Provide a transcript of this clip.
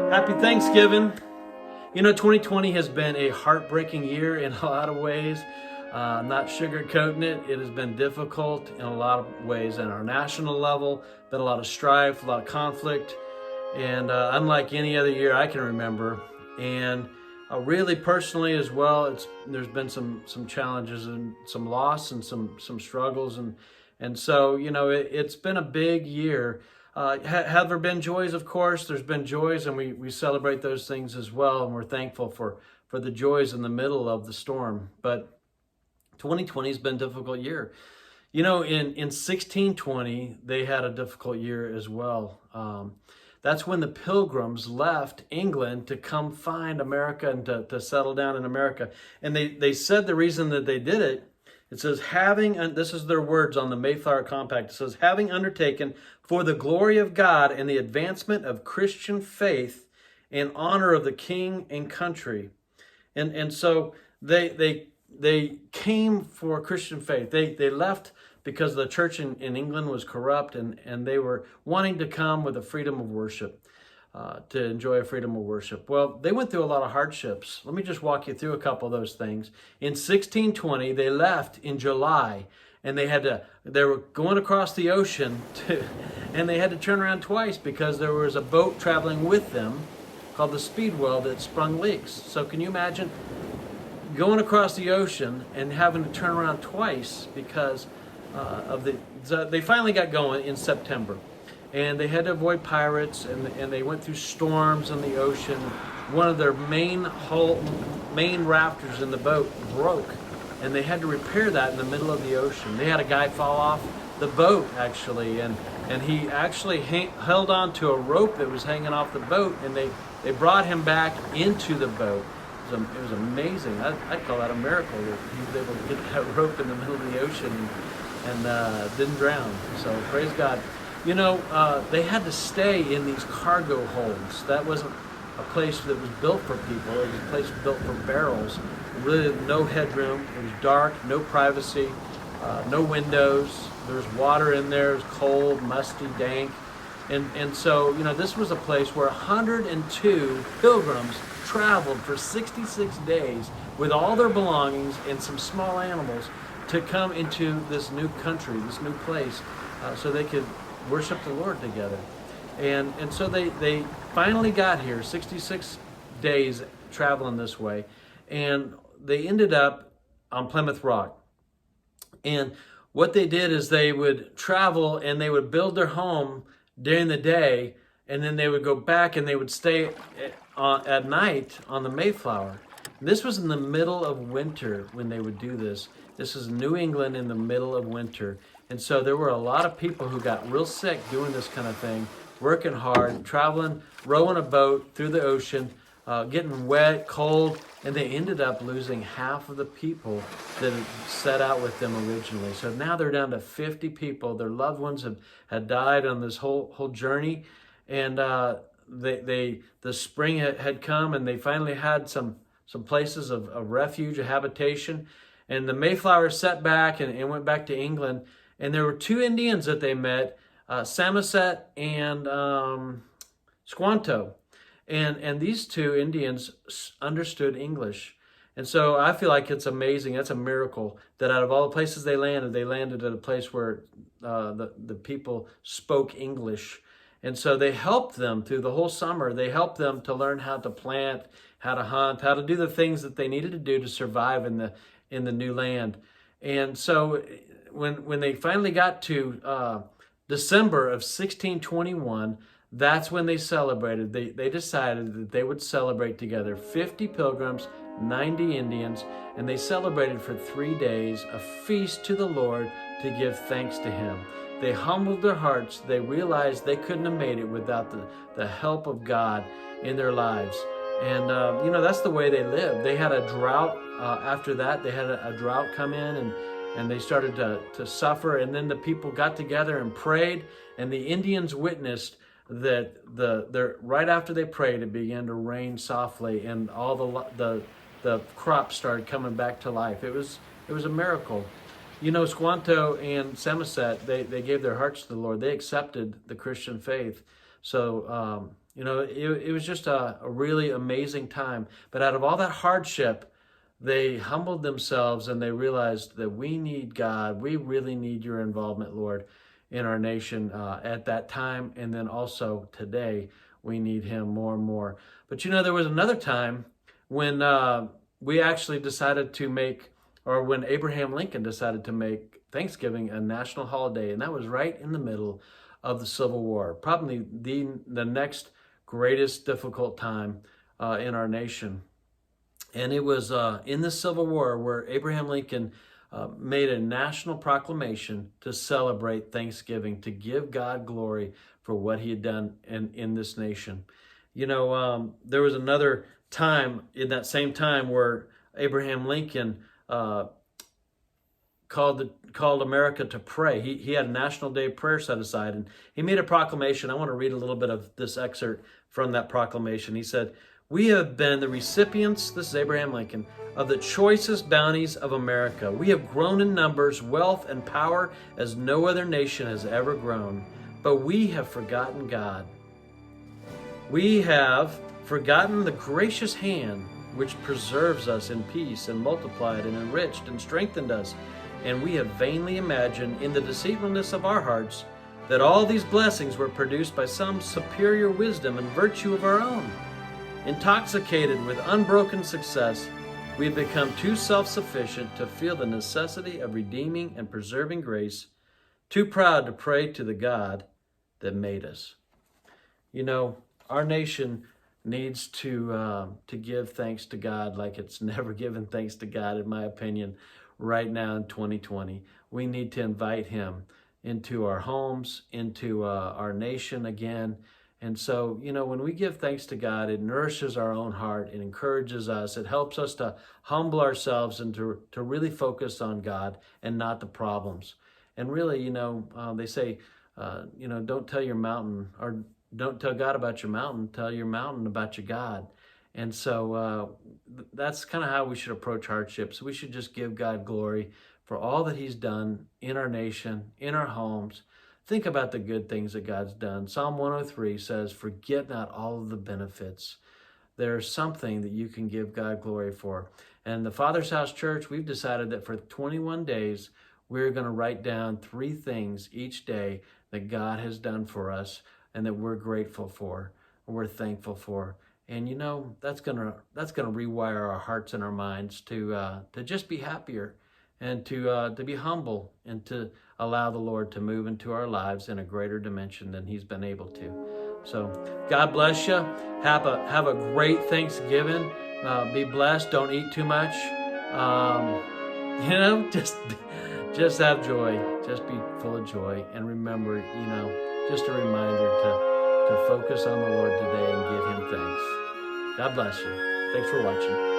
Happy Thanksgiving. 2020 has been a heartbreaking year in a lot of ways. Not sugarcoating it. It has been difficult in a lot of ways on our national level. Been a lot of strife, a lot of conflict, and unlike any other year I can remember. And really personally as well, there's been some challenges and some loss and some struggles, and so it's been a big year. Have there been joys? Of course, there's been joys, and we celebrate those things as well, and we're thankful for the joys in the middle of the storm. But 2020 has been a difficult year. In 1620, they had a difficult year as well. That's when the pilgrims left England to come find America and to settle down in America. And they said the reason that they did it, it says, this is their words on the Mayflower Compact, it says, having undertaken for the glory of God and the advancement of Christian faith and honor of the king and country. And so they came for Christian faith. They left because the church in England was corrupt, and they were wanting to come with a freedom of worship, to enjoy a freedom of worship. Well, they went through a lot of hardships. Let me just walk you through a couple of those things. In 1620, they left in July, and they were going across the ocean, and they had to turn around twice because there was a boat traveling with them called the Speedwell that sprung leaks. So can you imagine going across the ocean and having to turn around twice because they finally got going in September, and they had to avoid pirates, and they went through storms in the ocean. One of their main rafters in the boat broke, and they had to repair that in the middle of the ocean. They had a guy fall off the boat actually, and he actually held on to a rope that was hanging off the boat, and they brought him back into the boat. It was amazing. I'd call that a miracle that he was able to get that rope in the middle of the ocean and didn't drown. So praise God. They had to stay in these cargo holds. That wasn't a place that was built for people. It was a place built for barrels. Really no headroom. It was dark, no privacy, no windows. There was water in there. It was cold, musty, dank. And so, this was a place where 102 pilgrims traveled for 66 days with all their belongings and some small animals to come into this new country, this new place, so they could worship the Lord together. And so they finally got here, 66 days traveling this way, and they ended up on Plymouth Rock. And what they did is they would travel and they would build their home during the day, and then they would go back and they would stay at night on the Mayflower. This was in the middle of winter when they would do this. This is New England in the middle of winter. And so there were a lot of people who got real sick doing this kind of thing, working hard, traveling, rowing a boat through the ocean, getting wet, cold, and they ended up losing half of the people that had set out with them originally. So now they're down to 50 people. Their loved ones had died on this whole journey, and the spring had come, and they finally had some places of refuge, a habitation. And the Mayflower set back and went back to England. And there were two Indians that they met, Samoset and Squanto. And these two Indians understood English. And so I feel like it's amazing. That's a miracle that out of all the places they landed at a place where the people spoke English. And so they helped them through the whole summer. They helped them to learn how to plant, how to hunt, how to do the things that they needed to do to survive in the new land. And so when they finally got to December of 1621, that's when they celebrated. They decided that they would celebrate together, 50 pilgrims, 90 Indians, and they celebrated for 3 days, a feast to the Lord to give thanks to Him. They humbled their hearts. They realized they couldn't have made it without the help of God in their lives. And, that's the way they lived. They had a drought after that. They had a drought come in, and they started to suffer. And then the people got together and prayed, and the Indians witnessed that right after they prayed, it began to rain softly, and all the crops started coming back to life. It was a miracle. Squanto and Samoset, they gave their hearts to the Lord. They accepted the Christian faith. So, it was just a really amazing time. But out of all that hardship, they humbled themselves and they realized that we need God. We really need your involvement, Lord, in our nation at that time. And then also today, we need him more and more. But there was another time when we actually decided to make, or when Abraham Lincoln decided to make Thanksgiving a national holiday. And that was right in the middle of the Civil War, probably the next greatest difficult time in our nation. And it was in the Civil War where Abraham Lincoln made a national proclamation to celebrate Thanksgiving, to give God glory for what he had done in this nation. There was another time in that same time where Abraham Lincoln called America to pray. He had a National Day of Prayer set aside, and he made a proclamation. I want to read a little bit of this excerpt from that proclamation. He said, "We have been the recipients," this is Abraham Lincoln, "of the choicest bounties of America. We have grown in numbers, wealth, and power as no other nation has ever grown. But we have forgotten God. We have forgotten the gracious hand which preserves us in peace and multiplied and enriched and strengthened us. And we have vainly imagined in the deceitfulness of our hearts that all these blessings were produced by some superior wisdom and virtue of our own. Intoxicated with unbroken success, we have become too self-sufficient to feel the necessity of redeeming and preserving grace, too proud to pray to the God that made us." Our nation needs to give thanks to God like it's never given thanks to God, in my opinion, right now in 2020. We need to invite him into our homes, into our nation again. And so, when we give thanks to God, it nourishes our own heart. It encourages us. It helps us to humble ourselves and to really focus on God and not the problems. And really, they say, don't tell your mountain, or don't tell God about your mountain, tell your mountain about your God. And so that's kind of how we should approach hardships. We should just give God glory for all that he's done in our nation, in our homes. Think about the good things that God's done. Psalm 103 says, "Forget not all of the benefits." There's something that you can give God glory for. And the Father's House Church, we've decided that for 21 days, we're going to write down 3 things each day that God has done for us and that we're grateful for, and we're thankful for. And that's gonna rewire our hearts and our minds to just be happier and to be humble and to allow the Lord to move into our lives in a greater dimension than he's been able to. So God bless you. Have a great Thanksgiving. Be blessed. Don't eat too much. Just have joy. Just be full of joy. And remember, just a reminder to focus on the Lord today and give him thanks. God bless you. Thanks for watching.